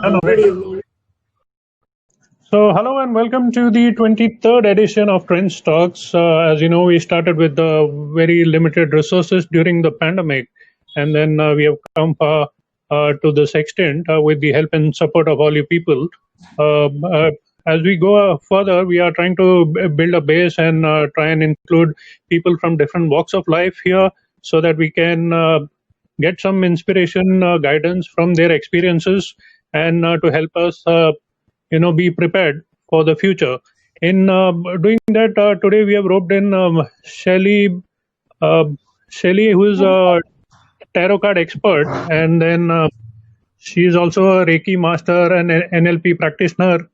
Hello. Good evening. So, hello and welcome to the 23rd edition of Trends Talks. As you know, we started with very limited resources during the pandemic, and then we have come to this extent with the help and support of all you people. Uh, uh, as we go further, we are trying to build a base and try and include people from different walks of life here so that we can get some inspiration, guidance from their experiences, and to help us be prepared for the future. In doing that, today we have roped in uh, Shelly, who is a tarot card expert, and then she is also a Reiki master and an NLP practitioner,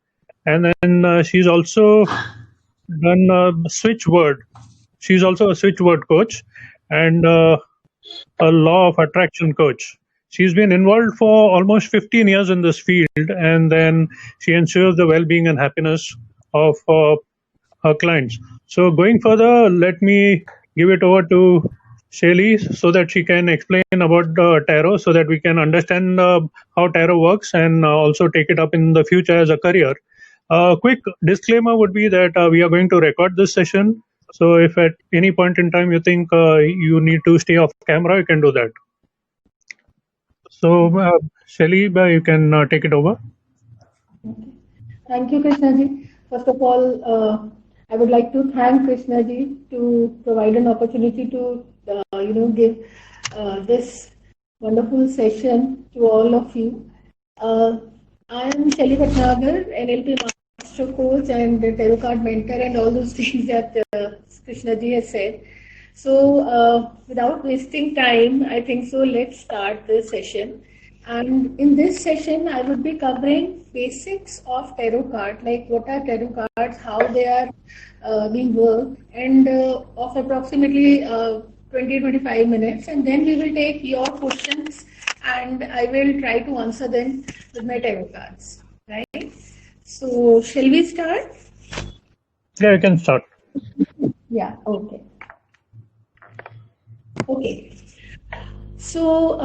and then she's also done switch word. She's also a switch word coach and a law of attraction coach. She's been involved for almost 15 years in this field, and then she ensures the well-being and happiness of her clients. So, going further, let me give it over to Shelly so that she can explain about tarot, so that we can understand how tarot works and also take it up in the future as a career. Quick disclaimer would be that we are going to record this session. So if at any point in time you think you need to stay off camera, you can do that. So Shelly, you can take it over. Thank you, Krishnaji. First of all, I would like to thank Krishnaji to provide an opportunity to, give this wonderful session to all of you. I am Shelly Bhatnagar, NLP Master Coach and Tarot Card Mentor and all those things that Krishnaji has said. So without wasting time, I think so let's start the session. And in this session, I would be covering basics of tarot card, like what are tarot cards, how they are being worked, and of approximately 20-25 minutes. And then we will take your questions and I will try to answer them with my tarot cards, right? So shall we start? Yeah, you can start. Yeah, okay. Okay. So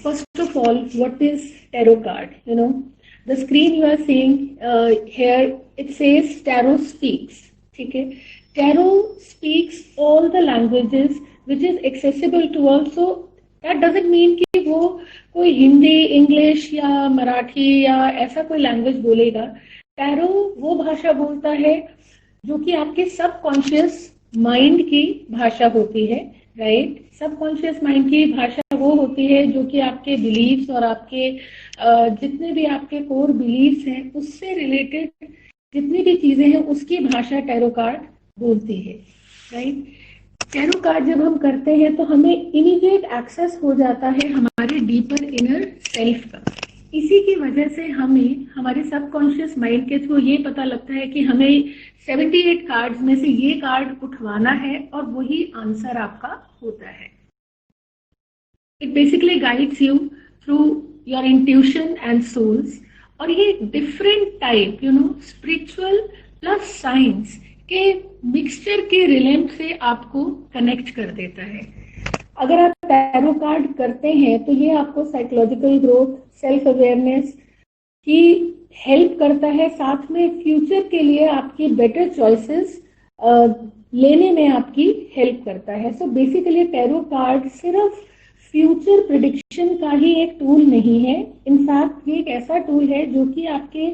first of all, what is tarot card? The screen you are seeing here, it says tarot speaks. Okay? Tarot speaks all the languages which is accessible to all. So that doesn't mean कि वो कोई Hindi, English या मराठी या ऐसा कोई language बोलेगा. Tarot वो भाषा बोलता है जो कि आपके सबकॉन्शियस माइंड की भाषा होती है, राइट? सबकॉन्शियस माइंड की भाषा वो होती है जो कि आपके बिलीव्स और आपके जितने भी आपके कोर बिलीव्स हैं उससे रिलेटेड जितनी भी चीजें हैं उसकी भाषा टैरो कार्ड बोलती है, राइट? टैरो कार्ड जब हम करते हैं तो हमें इमीडिएट एक्सेस हो जाता है हमारे डीपर इनर सेल्फ का. इसी की वजह से हमें हमारे सबकॉन्शियस माइंड के थ्रू ये पता लगता है कि हमें 78 कार्ड्स में से ये कार्ड उठवाना है और वही आंसर आपका होता है. It basically guides you through your intuition and souls. और ये different type spiritual plus science के मिक्सचर के रिलेम से आपको कनेक्ट कर देता है. अगर आप टैरो कार्ड करते हैं तो ये आपको साइकोलॉजिकल ग्रोथ, सेल्फ अवेयरनेस की हेल्प करता है, साथ में फ्यूचर के लिए आपकी बेटर चॉइसेस लेने में आपकी हेल्प करता है. सो बेसिकली टैरो कार्ड सिर्फ फ्यूचर प्रेडिक्शन का ही एक टूल नहीं है. इनफैक्ट ये एक ऐसा टूल है जो कि आपके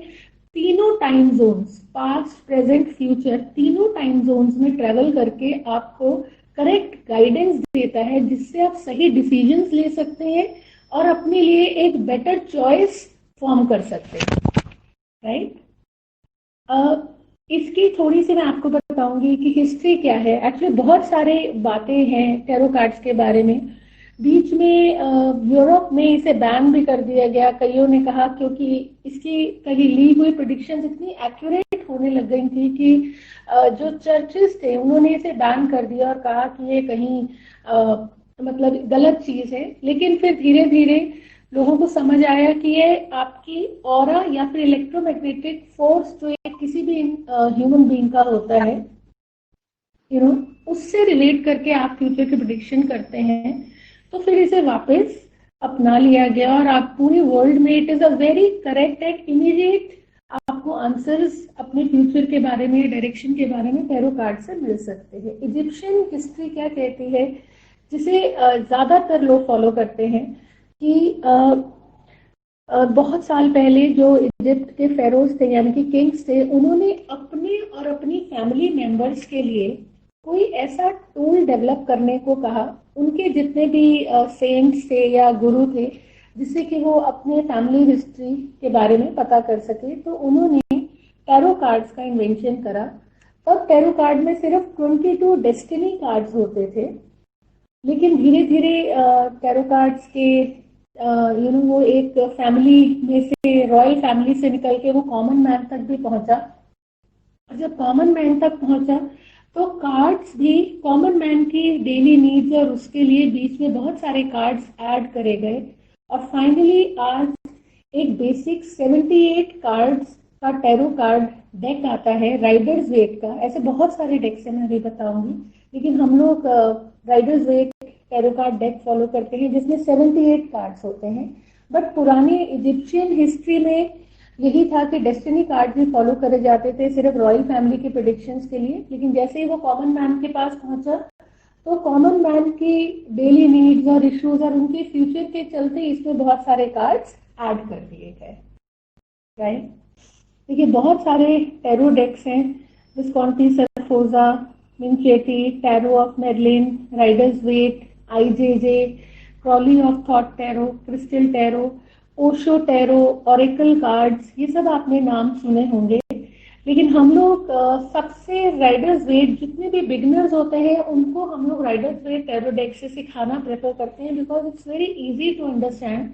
तीनों time zones, past, present, future, तीनों टाइम जोन्स में ट्रेवल करके आपको करेक्ट गाइडेंस देता है जिससे आप सही डिसीजंस ले सकते हैं और अपने लिए एक बेटर चॉइस फॉर्म कर सकते हैं, राइट? इसकी थोड़ी सी मैं आपको बताऊंगी कि हिस्ट्री क्या है. एक्चुअली बहुत सारे बातें हैं टैरो कार्ड्स के बारे में. बीच में यूरोप में इसे बैन भी कर दिया गया. कईयों ने कहा क्योंकि इसकी कहीं ली हुई प्रेडिक्शंस इतनी एक्यूरेट होने लग गई थी कि जो चर्चेस थे उन्होंने इसे बैन कर दिया और कहा कि ये कहीं मतलब गलत चीज है. लेकिन फिर धीरे धीरे लोगों को समझ आया कि ये आपकी ऑरा या फिर इलेक्ट्रोमैग्नेटिक फोर्स जो एक किसी भी ह्यूमन बीइंग का होता है, उससे रिलेट करके आप फ्यूचर की प्रेडिक्शन करते हैं. तो फिर इसे वापस अपना लिया गया और आप पूरे वर्ल्ड में it is a very correct and immediate आपको आंसर्स अपने फ्यूचर के बारे में, डायरेक्शन के बारे में टैरो कार्ड से मिल सकते हैं। इजिप्शियन हिस्ट्री क्या कहती है, जिसे ज्यादातर लोग फॉलो करते हैं, कि बहुत साल पहले जो इजिप्ट के फेरोज थे यानी कि किंग्स थे, उन्होंने अपने और अपनी फैमिली मेंबर्स के लिए कोई ऐसा टूल डेवलप करने को कहा, उनके जितने भी सेंट्स थे या गुरु थे, जिससे कि वो अपने फैमिली हिस्ट्री के बारे में पता कर सके। तो उन्होंने टैरो कार्ड्स का इन्वेंशन करा। तब टैरो कार्ड में सिर्फ 22 डेस्टिनी कार्ड्स होते थे, लेकिन धीरे धीरे टैरो कार्ड्स के वो एक फैमिली में से, रॉयल फैमिली से निकल के वो कॉमन मैन तक भी पहुंचा। और जब कॉमन मैन तक पहुंचा तो कार्ड्स भी कॉमन मैन की डेली नीड्स और उसके लिए बीच में बहुत सारे कार्ड्स ऐड करे गए और फाइनली आज एक बेसिक 78 कार्ड्स का टैरो कार्ड डेक आता है राइडर्स वेट का। ऐसे बहुत सारे डेक्स हैं, मैं अभी बताऊंगी, लेकिन हम लोग Riders Waite tarot card deck follow करते हैं जिसमें 78 कार्ड्स होते हैं। बट पुरानी इजिप्शियन हिस्ट्री में यही था कि डेस्टिनी कार्ड भी फॉलो करे जाते थे सिर्फ रॉयल फैमिली के प्रेडिक्शंस के लिए, लेकिन जैसे ही वो कॉमन मैन के पास पहुंचा तो कॉमन मैन की डेली नीड्स और इश्यूज और उनके फ्यूचर के चलते इसमें बहुत सारे कार्ड्स ऐड कर दिए गए। राइट, देखिए बहुत सारे टैरो डेक्स हैं, Visconti Sforza, Minchiate, tarot of Madeline, riders Waite, IJJ, Crowley of Thoth tarot, crystal tarot, Osho tarot, oracle cards, ये सब आपने नाम सुने होंगे। लेकिन हम लोग सबसे राइडर्स वेट, जितने भी बिगिनर्स होते हैं उनको हम लोग राइडर्स वेट टैरो डेक से सिखाना प्रेफर करते हैं because it's very easy to understand.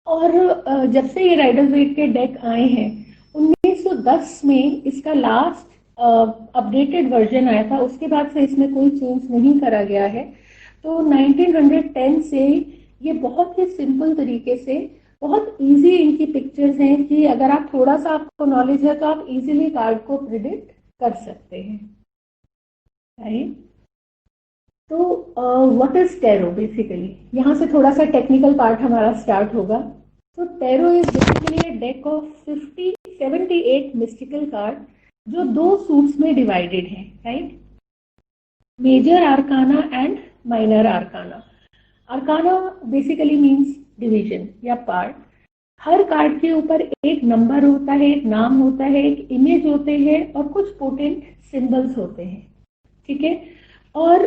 और जब से ये राइडर्स वेट के डेक आए हैं 1910 में इसका लास्ट अपडेटेड वर्जन आया था, उसके बाद से इसमें कोई चेंज नहीं करा गया है। तो 1910 से ये बहुत ही सिंपल तरीके से, बहुत इजी इनकी पिक्चर्स हैं कि अगर आप थोड़ा सा आपको नॉलेज है तो आप इजीली कार्ड को प्रिडिक्ट कर सकते हैं। राइट, तो व्हाट इज टैरो बेसिकली, यहाँ से थोड़ा सा टेक्निकल पार्ट हमारा स्टार्ट होगा। तो tarot is basically a deck of 78 mystical card जो 2 सूट्स में डिवाइडेड है। Right, major arcana and minor arcana. Arcana basically means division या पार्ट। हर कार्ड के ऊपर एक नंबर होता है, एक नाम होता है, एक इमेज होते हैं और कुछ पोटेंट सिंबल्स होते हैं। ठीक है, और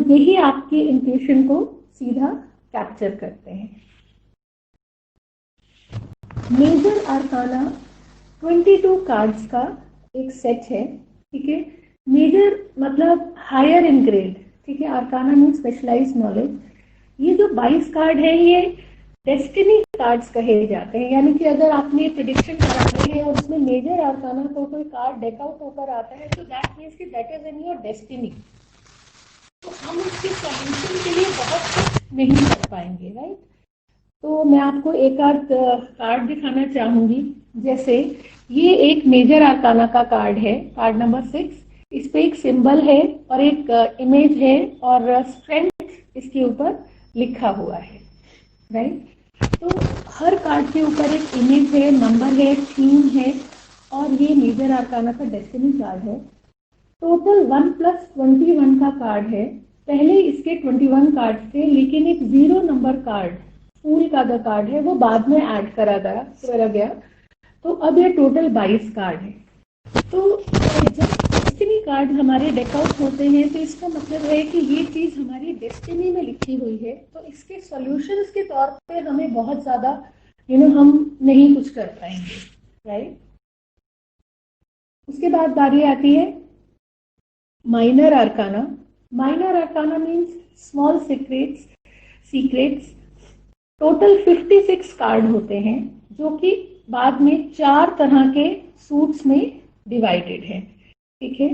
यही आपकी इंट्यूशन को सीधा कैप्चर करते हैं। मेजर आर्काना 22 कार्ड्स का एक सेट है। ठीक है, मेजर मतलब हायर इन ग्रेड। ठीक है, आर्काना मीन स्पेशलाइज्ड नॉलेज। ये जो 22 कार्ड है ये डेस्टिनी कार्ड्स कहे जाते हैं, यानी कि अगर आपने प्रेडिक्शन करा रहे हैं और उसमें मेजर आर्काना को कोई कार्ड डेक आउट होकर आता है तो दैट मीन्स कि that is in your destiny. तो हम उसके सॉल्यूशन के लिए बहुत कुछ नहीं कर पाएंगे। राइट, तो मैं आपको एक आध कार्ड दिखाना चाहूंगी। जैसे ये एक मेजर आर्काना का कार्ड है, कार्ड नंबर 6। इस पे एक सिंबल है और एक इमेज है और स्ट्रेंथ इसके ऊपर लिखा हुआ है। राइट, तो हर कार्ड के ऊपर एक इमेज है, नंबर है, थीम है और ये मेजर आर्काना का डेस्टिनी कार्ड है। टोटल 1+21 का कार्ड है। पहले इसके 21 कार्ड थे, लेकिन एक 0 नंबर कार्ड, फूल का जो कार्ड है, वो बाद में ऐड करा गया। तो अब ये टोटल 22 कार्ड है। तो जब डेस्टिनी कार्ड हमारे डेकआउट होते हैं तो इसका मतलब है कि ये चीज हमारी डेस्टिनी में लिखी हुई है, तो इसके सॉल्यूशंस के तौर पे हमें बहुत ज्यादा हम नहीं कुछ कर पाएंगे। राइट, उसके बाद बारी आती है minor आर्काना। Minor आर्काना means small secrets. Total 56 card होते हैं जो कि बाद में 4 तरह के सूट्स में डिवाइडेड है। ठीक है,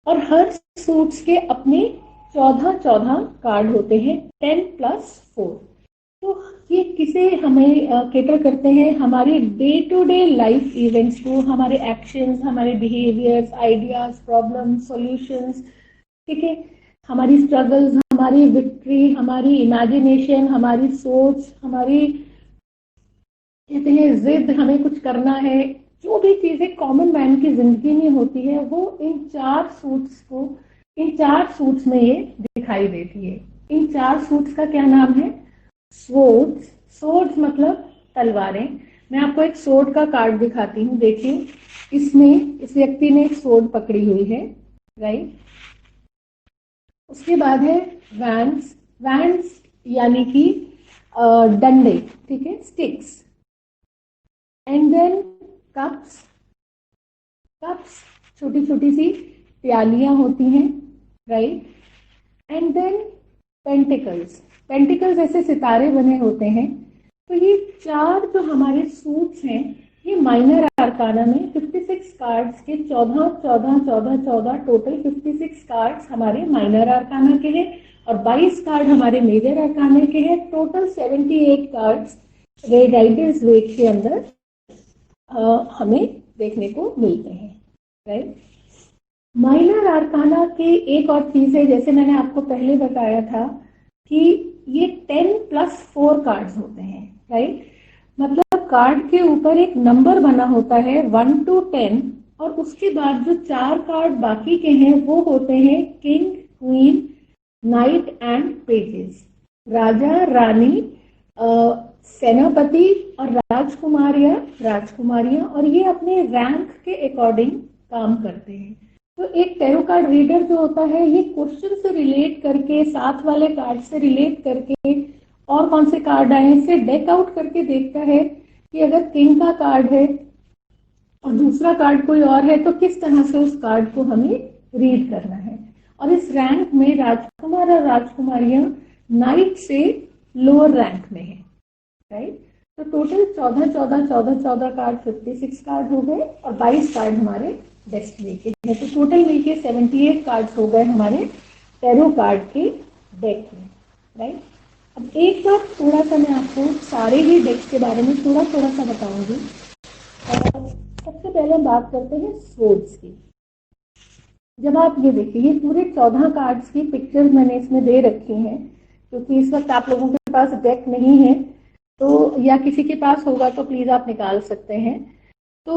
और हर सूट्स के अपने 14 कार्ड होते हैं, 10+4। तो ये किसे हमें केटर करते हैं, हमारे day to day life events को, हमारे एक्शंस, हमारे बिहेवियर्स, आइडियाज, प्रॉब्लम्स, सॉल्यूशंस। ठीक है, हमारी स्ट्रगल्स, हमारी विक्ट्री, हमारी इमेजिनेशन, हमारी सोच, हमारी कहते हैं जिद, हमें कुछ करना है, जो भी चीजें कॉमन मैन की जिंदगी में होती है वो इन चार सूट्स में ये दिखाई देती है। इन चार सूट्स का क्या नाम है? स्वॉर्ड्स। स्वॉर्ड्स मतलब तलवारें। मैं आपको एक स्वॉर्ड का कार्ड दिखाती हूँ, देखिए इसमें इस व्यक्ति ने एक स्वॉर्ड पकड़ी हुई है, राइट। उसके बाद है वैंड्स। वैंड्स यानी कि डंडे, ठीक है, sticks. And then cups. Cups छोटी छोटी सी प्यालियां होती हैं, right. And then pentacles. Pentacles ऐसे सितारे बने होते हैं। तो ये चार जो हमारे सूट्स हैं, ये माइनर आर्काना में 56 कार्ड्स के 14 14 14 14 टोटल 56 कार्ड्स हमारे माइनर आर्काना के हैं और 22 कार्ड हमारे मेजर आर्काना के हैं। टोटल 78 कार्ड्स राइडर्स वेट के अंदर हमें देखने को मिलते हैं, राइट। माइनर आर्काना की एक और चीज है, जैसे मैंने आपको पहले बताया था कि ये 10+4 कार्ड्स होते हैं, राइट। मतलब कार्ड के ऊपर एक नंबर बना होता है 1 to 10 और उसके बाद जो चार कार्ड बाकी के हैं वो होते हैं king, queen, knight and pages. राजा, रानी, सेनापति और राजकुमारियां, और ये अपने रैंक के अकॉर्डिंग काम करते हैं। तो एक टैरो कार्ड रीडर जो होता है ये क्वेश्चन से रिलेट करके, साथ वाले कार्ड से रिलेट करके, और कौन से कार्ड आए इसे डेक आउट करके देखता है कि अगर किंग का कार्ड है और दूसरा कार्ड कोई और है तो किस तरह से उस कार्ड को हमें रीड करना है। और इस रैंक में राजकुमार और राजकुमारियां नाइट से लोअर रैंक में है, राइट। तो टोटल 14 14 14 14 कार्ड 56 कार्ड हो गए और 22 कार्ड हमारे डेस्टिनी के हैं। तो टोटल मिलके 78 कार्ड्स हो गए हमारे टैरो कार्ड के डेक में, राइट। अब एक बार थोड़ा सा मैं आपको सारे ही डेक्स के बारे में थोड़ा थोड़ा सा बताऊंगी। सबसे पहले हम बात करते हैं स्वॉर्ड्स की। जब आप ये देखिए, ये पूरे 14 कार्ड्स की पिक्चर्स मैंने इसमें दे रखी हैं, क्योंकि इस वक्त आप लोगों के पास डेक नहीं है तो, या किसी के पास होगा तो प्लीज आप निकाल सकते हैं। तो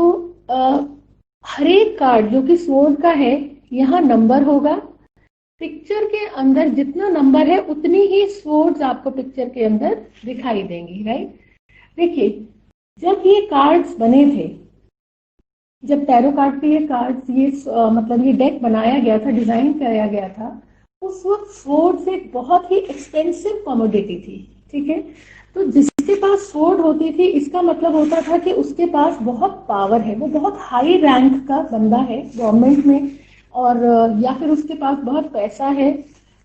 हर एक कार्ड जो कि स्वॉर्ड का है, यहाँ नंबर होगा। पिक्चर के अंदर जितना नंबर है उतनी ही स्वॉर्ड्स आपको पिक्चर के अंदर दिखाई देंगी, राइट। देखिए, जब ये कार्ड्स बने थे, जब टैरो कार्ड के ये कार्ड्स, ये मतलब ये डेक बनाया गया था, डिजाइन कराया गया था, उस वक्त स्वॉर्ड्स एक बहुत ही एक्सपेंसिव कमोडिटी थी, ठीक है। तो जिसके पास स्वॉर्ड होती थी इसका मतलब होता था कि उसके पास बहुत पावर है, वो बहुत हाई रैंक का बंदा है गवर्नमेंट में, और या फिर उसके पास बहुत पैसा है।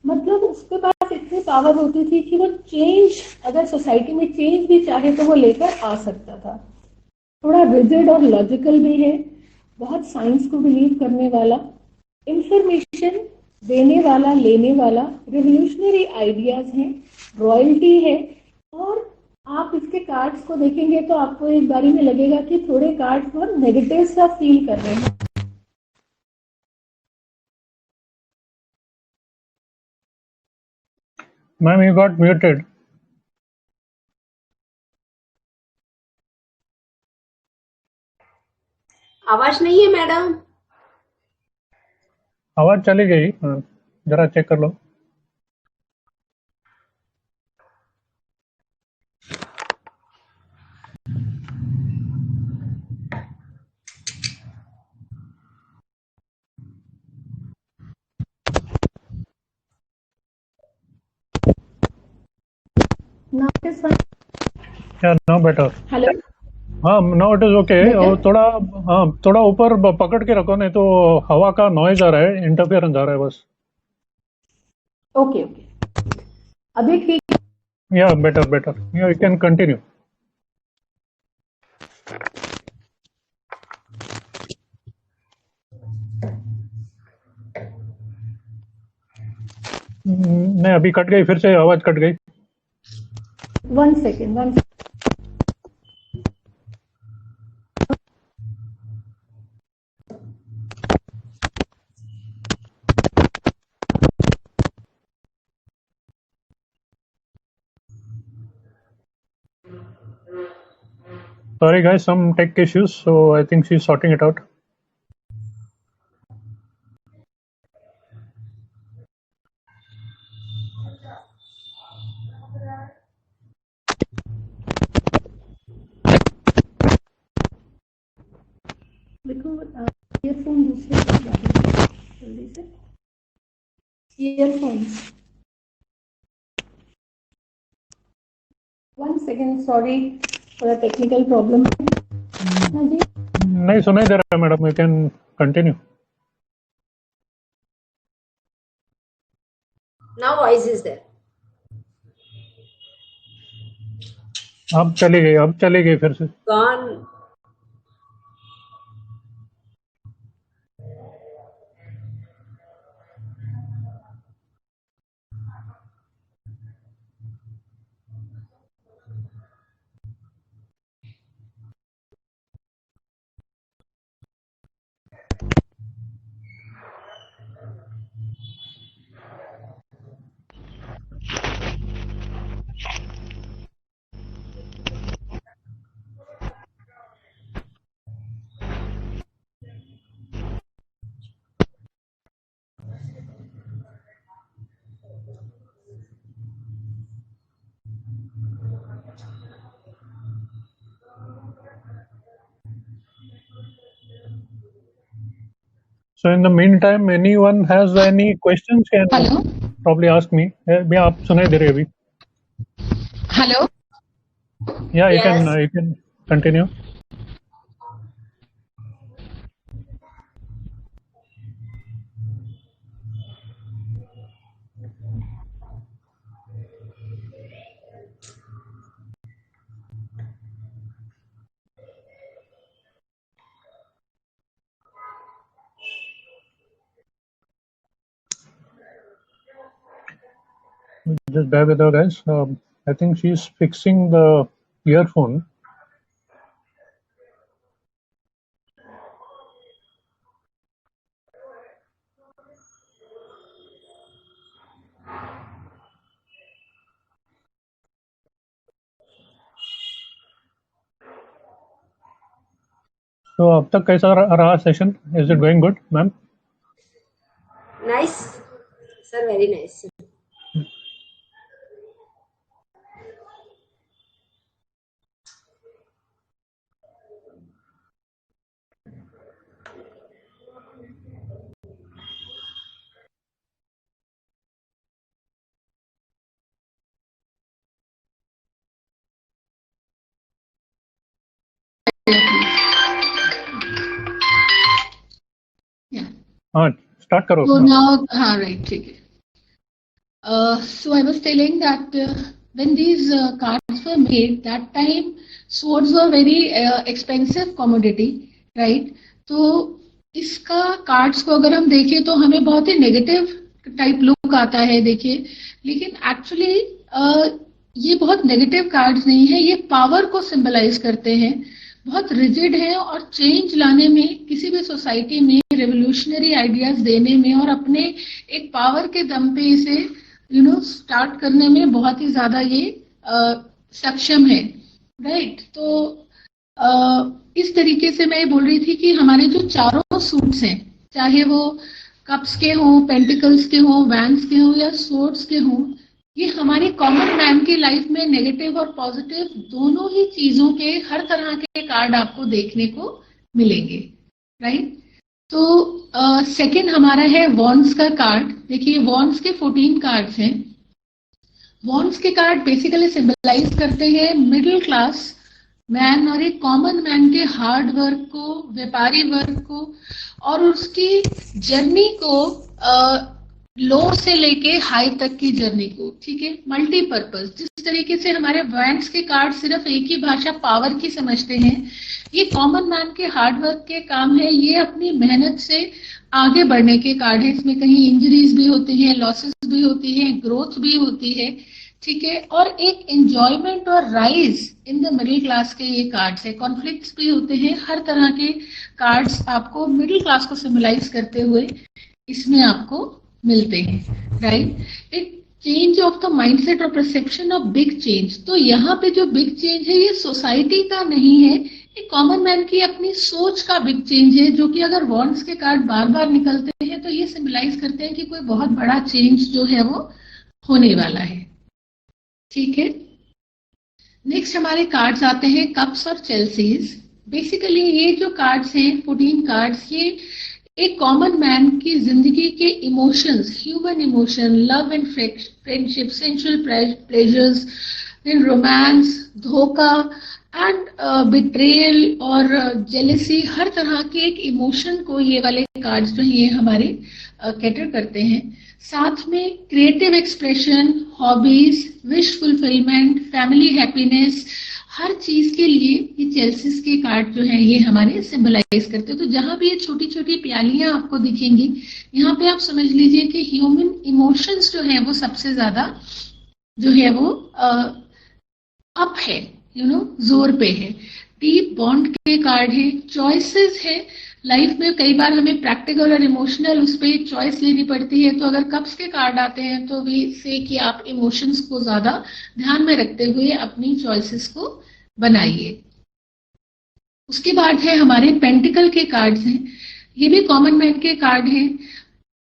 मतलब उसके पास इतनी पावर होती थी कि वो चेंज, अगर सोसाइटी में चेंज भी चाहे तो वो लेकर आ सकता था। थोड़ा रिजिड और लॉजिकल भी है, बहुत साइंस को बिलीव करने वाला, इंफॉर्मेशन देने वाला, लेने वाला, रिवोल्यूशनरी आइडियाज हैं, रॉयल्टी है। और आप इसके कार्ड्स को देखेंगे तो आपको एक बारी में लगेगा कि थोड़े कार्ड्स बहुत नेगेटिव सा फील कर रहे हैं। Ma'am, you got muted. आवाज नहीं है मैडम? आवाज चली गई, जरा चेक कर लो। Now it is fine. Yeah, now better. Hello. हाँ, now it is okay. Better? और थोड़ा, हाँ थोड़ा ऊपर पकड़ के रखो, नहीं तो हवा का नॉइज आ रहा है, इंटरफेरेंस आ रहा है बस। ओके ओके, अभी ठीक। Yeah, better, better. Yeah, you can continue. नहीं, अभी कट गई, फिर से आवाज कट गई। One second. Sorry guys, some tech issues, so I think she's sorting it out. देखो ईयरफोन दूसरे को डालो जल्दी से earphones 1 second sorry for the technical problem हाँ जी नहीं सुनाई दे रहा है madam, you can continue. Now voice is there. अब चली गई फिर से. Gone. So in the meantime, anyone has any questions can Hello. probably ask me. Yeah, आप सुनाई दे रही है अभी. Hello. Yeah, you Yes. can continue. Just bear with her, guys. I think she's fixing the earphone. So अब तक कैसा रहा session? Is it going good, ma'am? Nice. Sir, very nice. Yeah. हाँ, start करो. So now, right, ठीक है. So I was telling that when these cards were made, that time swords were very expensive commodity, right? तो इसका cards को अगर हम देखें तो हमें बहुत ही नेगेटिव टाइप लुक आता है, देखिए. लेकिन एक्चुअली ये बहुत नेगेटिव कार्ड्स नहीं है, ये पावर को सिंबलाइज करते हैं. बहुत रिजिड है और चेंज लाने में, किसी भी सोसाइटी में रेवोल्यूशनरी आइडियाज देने में और अपने एक पावर के दम पे इसे स्टार्ट करने में बहुत ही ज्यादा ये सक्षम है, राइट. तो इस तरीके से मैं बोल रही थी कि हमारे जो चारों सूट्स हैं, चाहे वो कप्स के हों, पेंटिकल्स के हों, वैंस के हों या सोर्ड्स के हों, ये हमारी कॉमन मैन की लाइफ में नेगेटिव और पॉजिटिव दोनों ही चीजों के हर तरह के कार्ड आपको देखने को मिलेंगे, राइट. तो सेकंड हमारा है वॉन्ड्स का कार्ड. देखिए वॉन्ड्स के 14 कार्ड्स हैं. वॉन्ड्स के कार्ड बेसिकली सिंबलाइज करते हैं मिडिल क्लास मैन और एक कॉमन मैन के हार्ड वर्क को, व्यापारी वर्क को और उसकी जर्नी को, लो से लेके हाई तक की जर्नी को, ठीक है. मल्टीपर्पज, जिस तरीके से हमारे वैंड्स के कार्ड सिर्फ एक ही भाषा पावर की समझते हैं, ये कॉमन मैन के हार्ड वर्क के काम है. ये अपनी मेहनत से आगे बढ़ने के कार्ड है. इसमें कहीं इंजरीज भी होती हैं, लॉसेस भी होती हैं, ग्रोथ भी होती है, ठीक है. और एक एंजॉयमेंट और rise in the middle class के ये कार्ड्स है. कॉन्फ्लिक्ट्स भी होते हैं. हर तरह के कार्ड्स आपको मिडिल क्लास को सिंबलाइज करते हुए इसमें आपको मिलते हैं, right. Change of the mindset और परसेप्शन ऑफ बिग चेंज। तो यहाँ पे जो बिग चेंज है ये सोसाइटी का नहीं है, ये कॉमन मैन की अपनी सोच का बिग चेंज है, जो कि अगर वॉन्ट्स के कार्ड बार बार निकलते हैं तो ये सिंबलाइज करते हैं कि कोई बहुत बड़ा चेंज जो है वो होने वाला है। ठीक है, नेक्स्ट हमारे कार्ड्स आते हैं कप्स और चेल्सीज। बेसिकली ये जो कार्ड्स हैं 14 कार्ड्स, ये एक कॉमन मैन की जिंदगी के emotions, human emotion, love and friendship, sensual pleasures, then romance, धोखा एंड बिट्रेयल और जेलसी, हर तरह के एक इमोशन को ये वाले कार्ड्स जो ये हमारे कैटर करते हैं। साथ में creative expression, hobbies, wish fulfilment, family happiness, हर चीज के लिए ये चेल्सीज के कार्ड जो है ये हमारे सिंबलाइज करते हैं। तो जहां भी ये छोटी छोटी प्यालियां आपको दिखेंगी, यहाँ पे आप समझ लीजिए कि ह्यूमन इमोशंस जो है वो सबसे ज्यादा जो है वो अप है, जोर पे है। डीप बॉन्ड के कार्ड है, चॉइसेस है, लाइफ में कई बार हमें प्रैक्टिकल और इमोशनल उस पर चॉइस लेनी पड़ती है। तो अगर कप्स के कार्ड आते हैं तो वी से कि आप इमोशंस को ज्यादा ध्यान में रखते हुए अपनी चॉइसेस को बनाइए। उसके बाद है हमारे पेंटिकल के कार्ड्स हैं, ये भी कॉमन मैन के कार्ड हैं,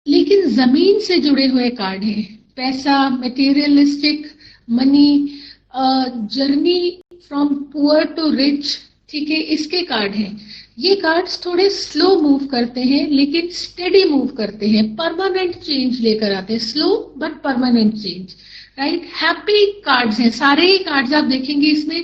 लेकिन जमीन से जुड़े हुए कार्ड हैं। पैसा, materialistic, money, journey from poor to rich, ठीक है, इसके कार्ड हैं। ये कार्ड्स थोड़े स्लो मूव करते हैं लेकिन स्टेडी मूव करते हैं, परमानेंट चेंज लेकर आते हैं, slow but permanent change, right. Happy cards हैं, सारे ही कार्ड्स आप देखेंगे इसमें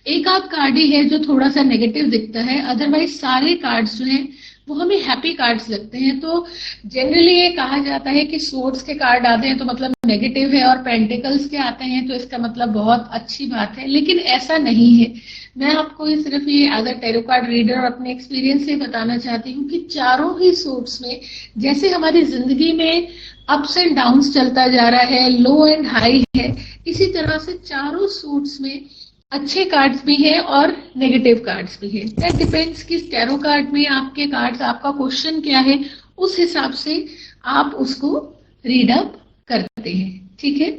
एक आध कार्ड ही है जो थोड़ा सा नेगेटिव दिखता है, अदरवाइज सारे कार्ड्स जो हैं वो हमें हैप्पी कार्ड्स लगते हैं। तो जनरली ये कहा जाता है कि सोर्ड्स के कार्ड आते हैं तो मतलब नेगेटिव है और पेंटिकल्स के आते हैं तो इसका मतलब बहुत अच्छी बात है, लेकिन ऐसा नहीं है। मैं आपको सिर्फ ये as a tarot card reader और अपने एक्सपीरियंस से बताना चाहती हूँ कि चारों ही सोर्ड्स में जैसे हमारी जिंदगी में अप्स एंड डाउन्स चलता जा रहा है, लो एंड हाई है, इसी तरह से चारों सूट्स में अच्छे कार्ड्स भी हैं और नेगेटिव कार्ड्स भी हैं। दैट डिपेंड्स कि टैरो कार्ड में आपके कार्ड्स, आपका क्वेश्चन क्या है, उस हिसाब से आप उसको रीड अप करते हैं। ठीक है,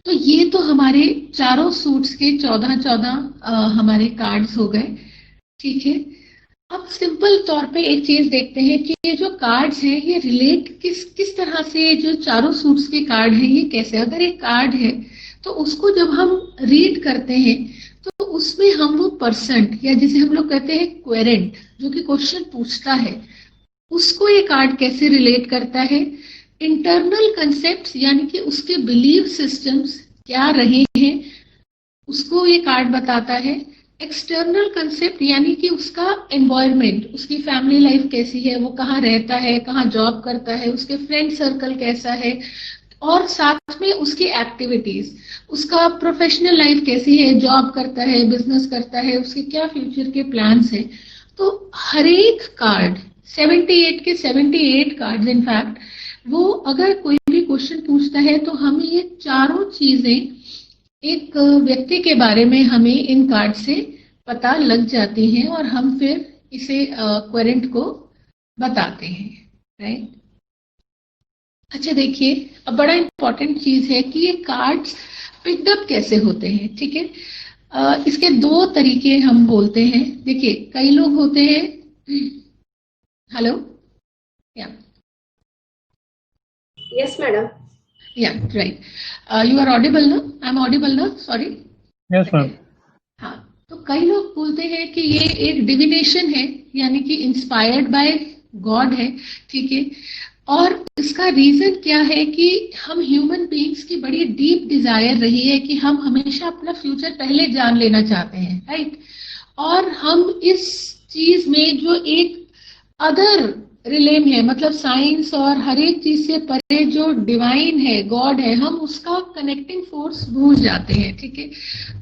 तो ये तो हमारे चारों सूट्स के 14 हमारे कार्ड्स हो गए। ठीक है, अब सिंपल तौर पे एक चीज देखते हैं कि ये जो कार्ड्स हैं ये रिलेट किस तरह से, जो चारों सूट्स के कार्ड हैं ये कैसे, अगर एक कार्ड है तो उसको जब हम रीड करते हैं तो उसमें हम वो पर्सन या जिसे हम लोग कहते हैं क्वेरेंट, जो कि क्वेश्चन पूछता है, उसको ये कार्ड कैसे रिलेट करता है। इंटरनल कंसेप्ट्स यानी कि उसके बिलीव सिस्टम्स क्या रहे हैं उसको ये कार्ड बताता है। एक्सटर्नल कंसेप्ट यानी कि उसका एनवायरनमेंट, उसकी फैमिली लाइफ कैसी है, वो कहाँ रहता है, कहाँ जॉब करता है, उसके फ्रेंड सर्कल कैसा है, और साथ में उसकी एक्टिविटीज, उसका प्रोफेशनल लाइफ कैसी है, जॉब करता है, बिजनेस करता है, उसके क्या फ्यूचर के प्लान्स हैं। तो हर एक कार्ड 78 के 78 कार्ड इनफैक्ट, वो अगर कोई भी क्वेश्चन पूछता है तो हमें ये चारों चीजें एक व्यक्ति के बारे में हमें इन कार्ड से पता लग जाती हैं और हम फिर इसे क्वेरेंट को बताते हैं, राइट। अच्छा देखिए, अब बड़ा इंपॉर्टेंट चीज है कि ये कार्ड्स पिक्ड अप कैसे होते हैं। ठीक है, इसके दो तरीके हम बोलते हैं। देखिए, कई लोग होते हैं, हेलो, या Yes, madam. या राइट, यू आर ऑडिबल ना, आई एम ऑडिबल ना, सॉरी। Yes ma'am. हाँ, तो कई लोग बोलते हैं कि ये एक डिविनेशन है, यानी कि इंस्पायर्ड बाय गॉड है। ठीक है, और इसका रीजन क्या है कि हम ह्यूमन बीइंग्स की बड़ी डीप डिजायर रही है कि हम हमेशा अपना फ्यूचर पहले जान लेना चाहते हैं, राइट। और हम इस चीज में जो एक अदर रिलेम है, मतलब साइंस और हर एक चीज से परे जो डिवाइन है, गॉड है, हम उसका कनेक्टिंग फोर्स भूल जाते हैं। ठीक है,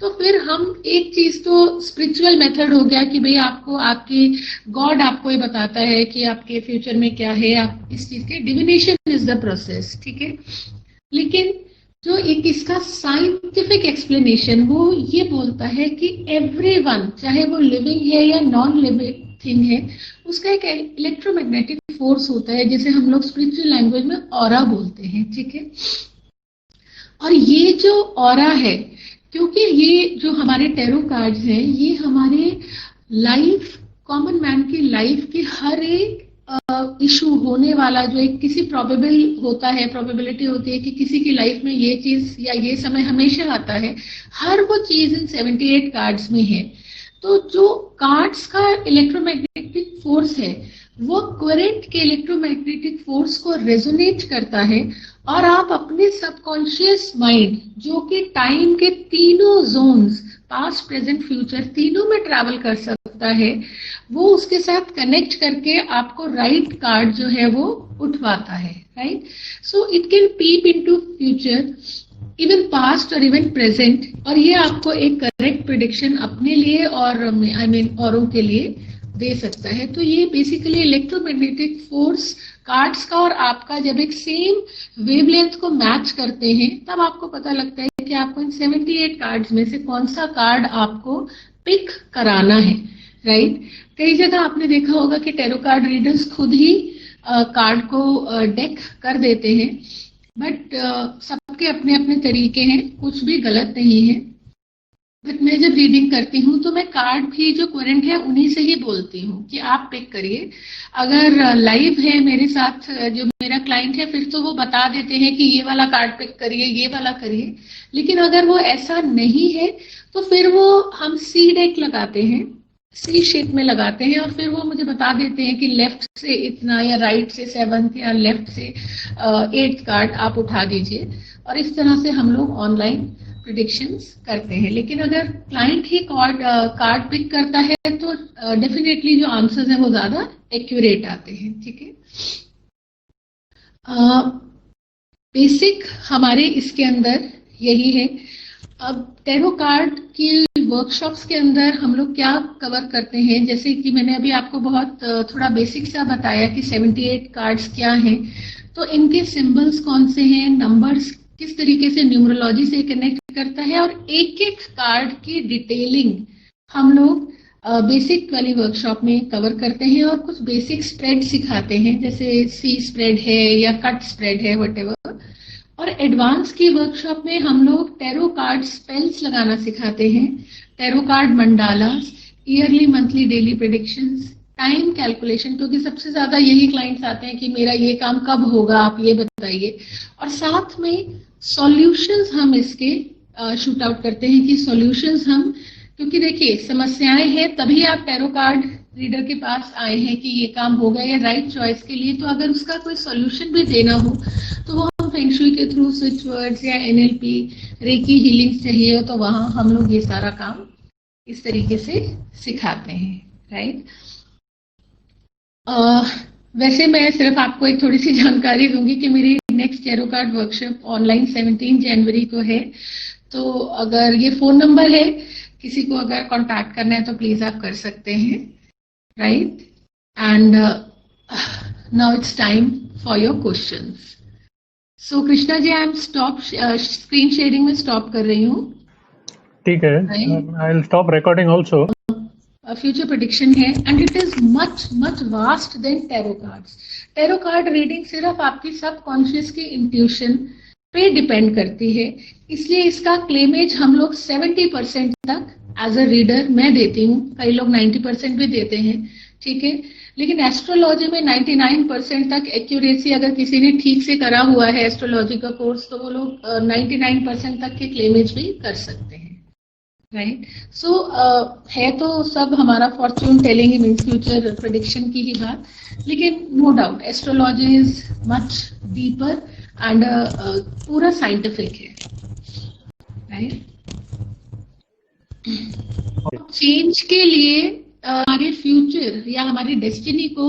तो फिर हम एक चीज तो स्पिरिचुअल मेथड हो गया कि भाई आपको आपकी गॉड आपको ये बताता है कि आपके फ्यूचर में क्या है, आप इस चीज के डिविनेशन इज द प्रोसेस। ठीक है, लेकिन जो एक इसका साइंटिफिक एक्सप्लेनेशन वो ये बोलता है कि एवरीवन, चाहे वो लिविंग है या नॉन लिविंग थिंग है, उसका एक इलेक्ट्रोमैग्नेटिक फोर्स होता है जिसे हम लोग स्पिरिचुअल लैंग्वेज में ऑरा बोलते हैं। ठीक है, और ये जो ऑरा है, क्योंकि ये जो हमारे टैरो कार्ड्स हैं, ये हमारे लाइफ, कॉमन मैन की लाइफ की हर एक इशू होने वाला, जो एक किसी प्रोबेबल होता है, प्रोबेबिलिटी होती है कि किसी की लाइफ में ये चीज या ये समय हमेशा आता है, हर वो चीज इन 78 कार्ड्स में है। तो जो कार्ड्स का इलेक्ट्रोमैग्नेटिक फोर्स है वो क्वेरेंट के इलेक्ट्रोमैग्नेटिक फोर्स को रेजोनेट करता है, और आप अपने सबकॉन्शियस माइंड, जो कि टाइम के तीनों जोन्स, पास्ट प्रेजेंट फ्यूचर तीनों में ट्रैवल कर सकता है, वो उसके साथ कनेक्ट करके आपको राइट कार्ड जो है वो उठवाता है, right. So it can peep into future, even past और इवन प्रेजेंट, और ये आपको एक करेक्ट प्रिडिक्शन अपने लिए और औरों के लिए दे सकता है। तो ये बेसिकली इलेक्ट्रोमैग्नेटिक फोर्स कार्ड्स का और आपका जब एक सेम वेवलेंथ को मैच करते हैं, तब आपको पता लगता है कि आपको इन 78 कार्ड्स में से कौन सा कार्ड आपको पिक कराना है, राइट। कई जगह आपने देखा होगा कि टैरो कार्ड रीडर्स खुद ही कार्ड को डेक कर देते हैं, बट सबके अपने अपने तरीके हैं, कुछ भी गलत नहीं है। बट मैं जब रीडिंग करती हूँ तो मैं कार्ड भी जो क्वेरेंट है उन्हीं से ही बोलती हूँ कि आप पिक करिए। अगर लाइव है मेरे साथ जो मेरा क्लाइंट है, फिर तो वो बता देते हैं कि ये वाला कार्ड पिक करिए, ये वाला करिए। लेकिन अगर वो ऐसा नहीं है तो फिर वो हम सी डेक लगाते हैं, सी शेप में लगाते हैं, और फिर वो मुझे बता देते हैं कि लेफ्ट से इतना या राइट से 7th या लेफ्ट से 8th कार्ड आप उठा दीजिए, और इस तरह से हम लोग ऑनलाइन प्रिडिक्शंस करते हैं। लेकिन अगर क्लाइंट ही कार्ड पिक करता है तो डेफिनेटली जो आंसर्स हैं वो ज्यादा एक्यूरेट आते हैं, ठीक है। बेसिक हमारे इसके अंदर यही है। अब टैरो कार्ड की वर्कशॉप्स के अंदर हम लोग क्या कवर करते हैं, जैसे कि मैंने अभी आपको बहुत थोड़ा बेसिक सा बताया कि 78 कार्ड्स क्या हैं, तो इनके सिंबल्स कौन से हैं, नंबर्स किस तरीके से न्यूमरोलॉजी से कनेक्ट करता है, और एक एक कार्ड की डिटेलिंग हम लोग बेसिक वाली वर्कशॉप में कवर करते हैं, और कुछ बेसिक स्प्रेड सिखाते हैं, जैसे सी स्प्रेड है या कट स्प्रेड है, व्हाटएवर। और एडवांस की वर्कशॉप में हम लोग टैरो कार्ड स्पेल्स लगाना सिखाते हैं, tarot card mandalas, yearly monthly daily predictions, time calculation, क्योंकि सबसे ज्यादा यही क्लाइंट्स आते हैं कि मेरा ये काम कब होगा, आप ये बताइए। और साथ में सॉल्यूशंस हम इसके शूट आउट करते हैं कि सॉल्यूशंस हम, क्योंकि देखिए समस्याएं हैं तभी आप टैरो कार्ड रीडर के पास आए हैं कि ये काम होगा या राइट चॉइस के लिए, तो अगर उसका कोई सॉल्यूशन भी देना हो तो वो हम फेंगशुई के थ्रू, स्विच वर्ड्स या एनएलपी, रेकी हीलिंग चाहिए तो वहां हम लोग ये सारा काम इस तरीके से सिखाते हैं, राइट। वैसे मैं सिर्फ आपको एक थोड़ी सी जानकारी दूंगी कि मेरी next tarot card workshop online 17 जनवरी को है, तो अगर ये फोन नंबर है, किसी को अगर कांटेक्ट करना है तो प्लीज आप कर सकते हैं, right. And now it's time for your questions. So Krishna ji, I am stop screen sharing में स्टॉप कर रही हूँ, ठीक है। I will stop recording also. Future prediction है, and it is much much vast then tarot cards. Tarot card reading सिर्फ आपकी subconscious की इंट्यूशन पे डिपेंड करती है, इसलिए इसका क्लेमेज हम लोग 70% तक एज अ रीडर मैं देती हूँ, कई लोग 90% भी देते हैं, ठीक है। लेकिन एस्ट्रोलॉजी में 99% तक एक्यूरेसी, अगर किसी ने ठीक से करा हुआ है एस्ट्रोलॉजी का कोर्स, तो वो लोग 99% तक के क्लेमेज भी कर सकते हैं, राइट। सो है तो सब हमारा fortune telling means future prediction की ही बात, लेकिन no doubt astrology is much deeper and पूरा साइंटिफिक है, राइट। चेंज के लिए हमारे फ्यूचर या हमारी डेस्टिनी को